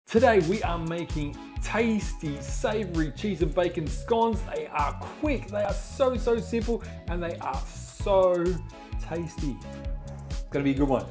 Today we are making tasty, savory cheese and bacon scones. They are quick, they are so simple, and they are so tasty. It's gonna be a good one.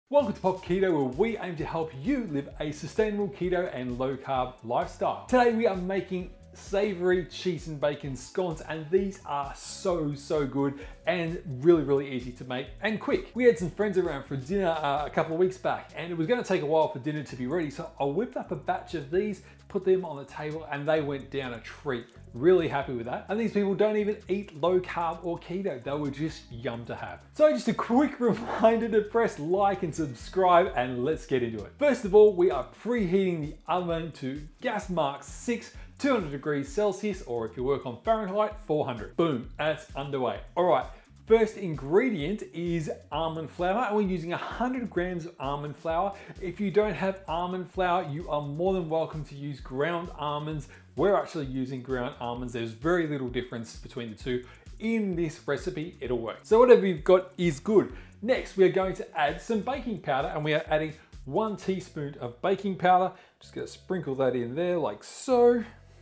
Welcome to Pop Keto, where we aim to help you live a sustainable keto and low carb lifestyle. Today we are making savory cheese and bacon scones, and these are so good and really easy to make and quick. We had some friends around for dinner a couple of weeks back, and it was going to take a while for dinner to be ready, so I whipped up a batch of these, put them on the table, and they went down a treat. Really happy with that. And these people don't even eat low carb or keto. They were just yum to have. So just a quick reminder to press like and subscribe, and let's get into it. First of all, we are preheating the oven to gas mark 6, 200 degrees Celsius, or if you work on Fahrenheit, 400. Boom, that's underway. All right, first ingredient is almond flour, and we're using 100 grams of almond flour. If you don't have almond flour, you are more than welcome to use ground almonds. We're actually using ground almonds. There's very little difference between the two. In this recipe, it'll work. So whatever you've got is good. Next, we are going to add some baking powder, and we are adding 1 teaspoon of baking powder. Just gonna sprinkle that in there like so.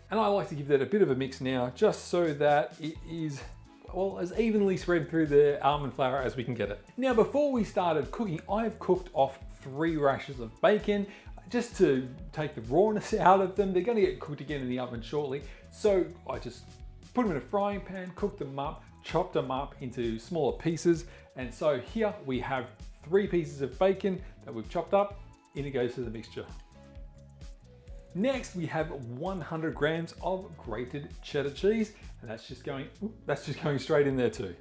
And I like to give that a bit of a mix now, just so that it is, well, as evenly spread through the almond flour as we can get it. Now, before we started cooking, I've cooked off 3 rashers of bacon, just to take the rawness out of them. They're gonna get cooked again in the oven shortly. So I just put them in a frying pan, cooked them up, chopped them up into smaller pieces. And so here we have 3 pieces of bacon that we've chopped up. In it goes to the mixture. Next, we have 100 grams of grated cheddar cheese, and that's just going straight in there too.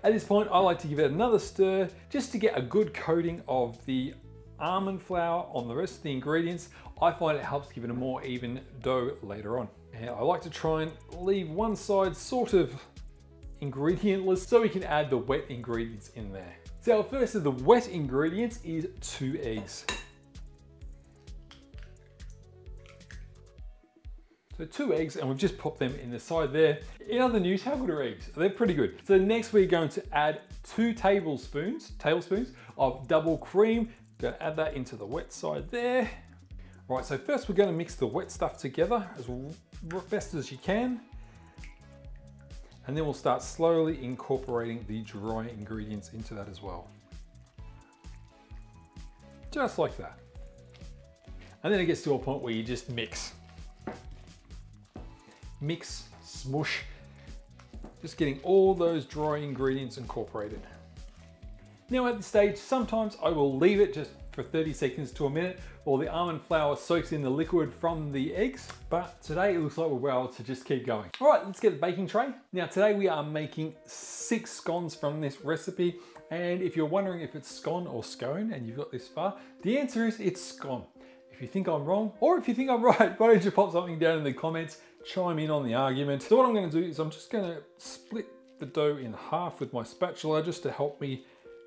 At this point, I like to give it another stir just to get a good coating of the almond flour on the rest of the ingredients. I find it helps give it a more even dough later on. And I like to try and leave one side sort of ingredientless so we can add the wet ingredients in there. So our first of the wet ingredients is 2 eggs. So 2 eggs, and we've just popped them in the side there. In other news, how good are eggs? They're pretty good. So next we're going to add 2 tablespoons of double cream. Gonna add that into the wet side there. Right, so first we're gonna mix the wet stuff together as best as you can. And then we'll start slowly incorporating the dry ingredients into that as well. Just like that. And then it gets to a point where you just mix. Mix, smush, just getting all those dry ingredients incorporated. Now at this stage, sometimes I will leave it just for 30 seconds to a minute while the almond flour soaks in the liquid from the eggs, but today it looks like we're able to just keep going. All right, let's get the baking tray. Now today we are making 6 scones from this recipe, and if you're wondering if it's scone or scone and you've got this far, the answer is it's scone. If you think I'm wrong, or if you think I'm right, why don't you pop something down in the comments, chime in on the argument. So what I'm gonna do is I'm just gonna split the dough in half with my spatula just to help me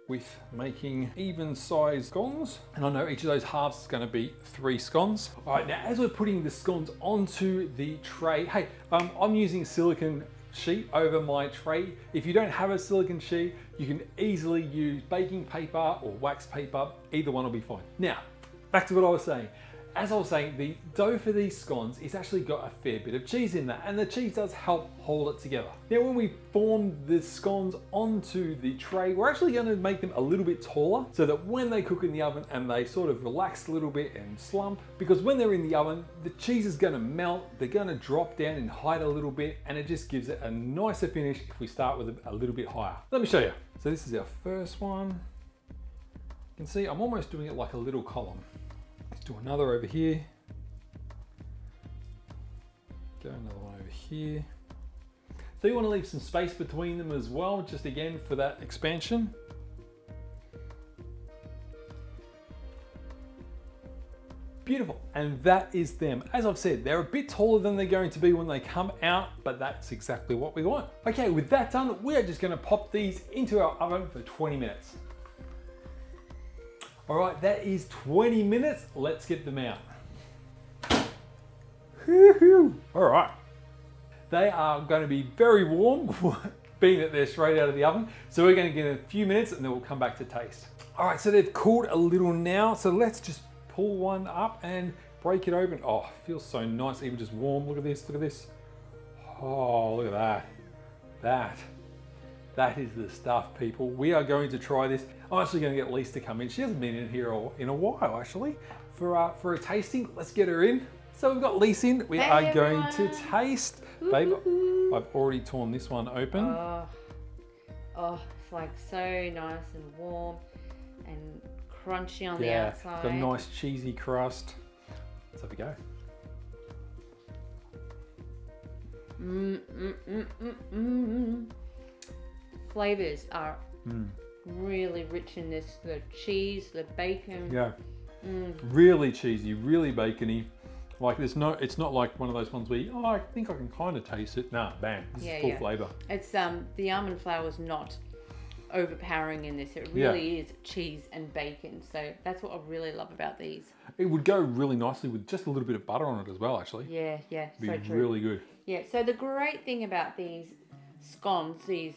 with making even sized scones. And I know each of those halves is gonna be 3 scones. All right, now as we're putting the scones onto the tray, hey, I'm using silicone sheet over my tray. If you don't have a silicone sheet, you can easily use baking paper or wax paper. Either one will be fine. Now, back to what I was saying. As I was saying, the dough for these scones is actually got a fair bit of cheese in that, and the cheese does help hold it together. Now, when we form the scones onto the tray, we're actually going to make them a little bit taller so that when they cook in the oven and they sort of relax a little bit and slump, because when they're in the oven, the cheese is going to melt, they're going to drop down in height a little bit, and it just gives it a nicer finish if we start with a little bit higher. Let me show you. So this is our first one. You can see I'm almost doing it like a little column. Let's do another over here. Go another one over here. So you want to leave some space between them as well, just again for that expansion. Beautiful, and that is them. As I've said, they're a bit taller than they're going to be when they come out, but that's exactly what we want. Okay, with that done, we are just going to pop these into our oven for 20 minutes. All right, that is 20 minutes. Let's get them out. All right. They are going to be very warm, being that they're straight out of the oven. So we're going to give it a few minutes and then we'll come back to taste. All right, so they've cooled a little now. So let's just pull one up and break it open. Oh, it feels so nice, even just warm. Look at this, look at this. Oh, look at that. That is the stuff, people. We are going to try this. I'm actually going to get Lisa to come in. She hasn't been in here in a while, actually, for a tasting. Let's get her in. So we've got Lisa in. We are going to taste. Babe, I've already torn this one open. Oh, it's like so nice and warm and crunchy on the outside. Got a nice cheesy crust. Let's have a go. Flavors are really rich in this. The cheese, the bacon. Yeah. Really cheesy, really bacony. Like it's not like one of those ones where I think I can kind of taste it. Nah, bam, this is full flavor. It's the almond flour is not overpowering in this. It really is cheese and bacon. So that's what I really love about these. It would go really nicely with just a little bit of butter on it as well, actually. Yeah, It'd so be true. Really good. Yeah, so the great thing about these scones, these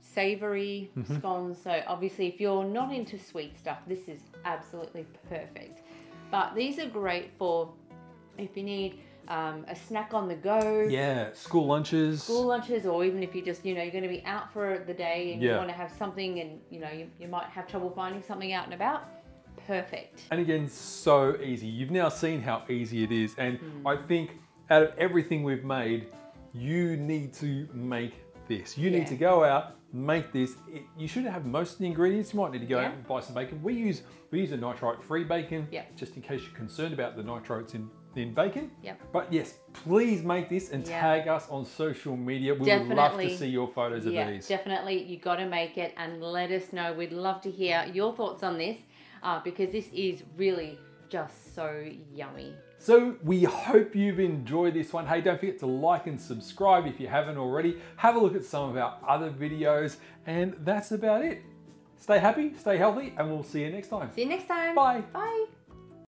savory scones, so obviously if you're not into sweet stuff, this is absolutely perfect. But these are great for if you need a snack on the go. Yeah, school lunches. School lunches, or even if you just, you're going to be out for the day and you want to have something and, you might have trouble finding something out and about. Perfect. And again, so easy. You've now seen how easy it is. And I think out of everything we've made, you need to make this. You need to go out, make this. You should have most of the ingredients. You might need to go out and buy some bacon. We use a nitrite-free bacon, just in case you're concerned about the nitrates in bacon. But yes, please make this and tag us on social media. We would love to see your photos of these. Definitely, you got to make it and let us know. We'd love to hear your thoughts on this because this is really just so yummy. So we hope you've enjoyed this one. Hey, don't forget to like and subscribe if you haven't already. Have a look at some of our other videos, and that's about it. Stay happy, stay healthy, and we'll see you next time. See you next time. Bye. Bye.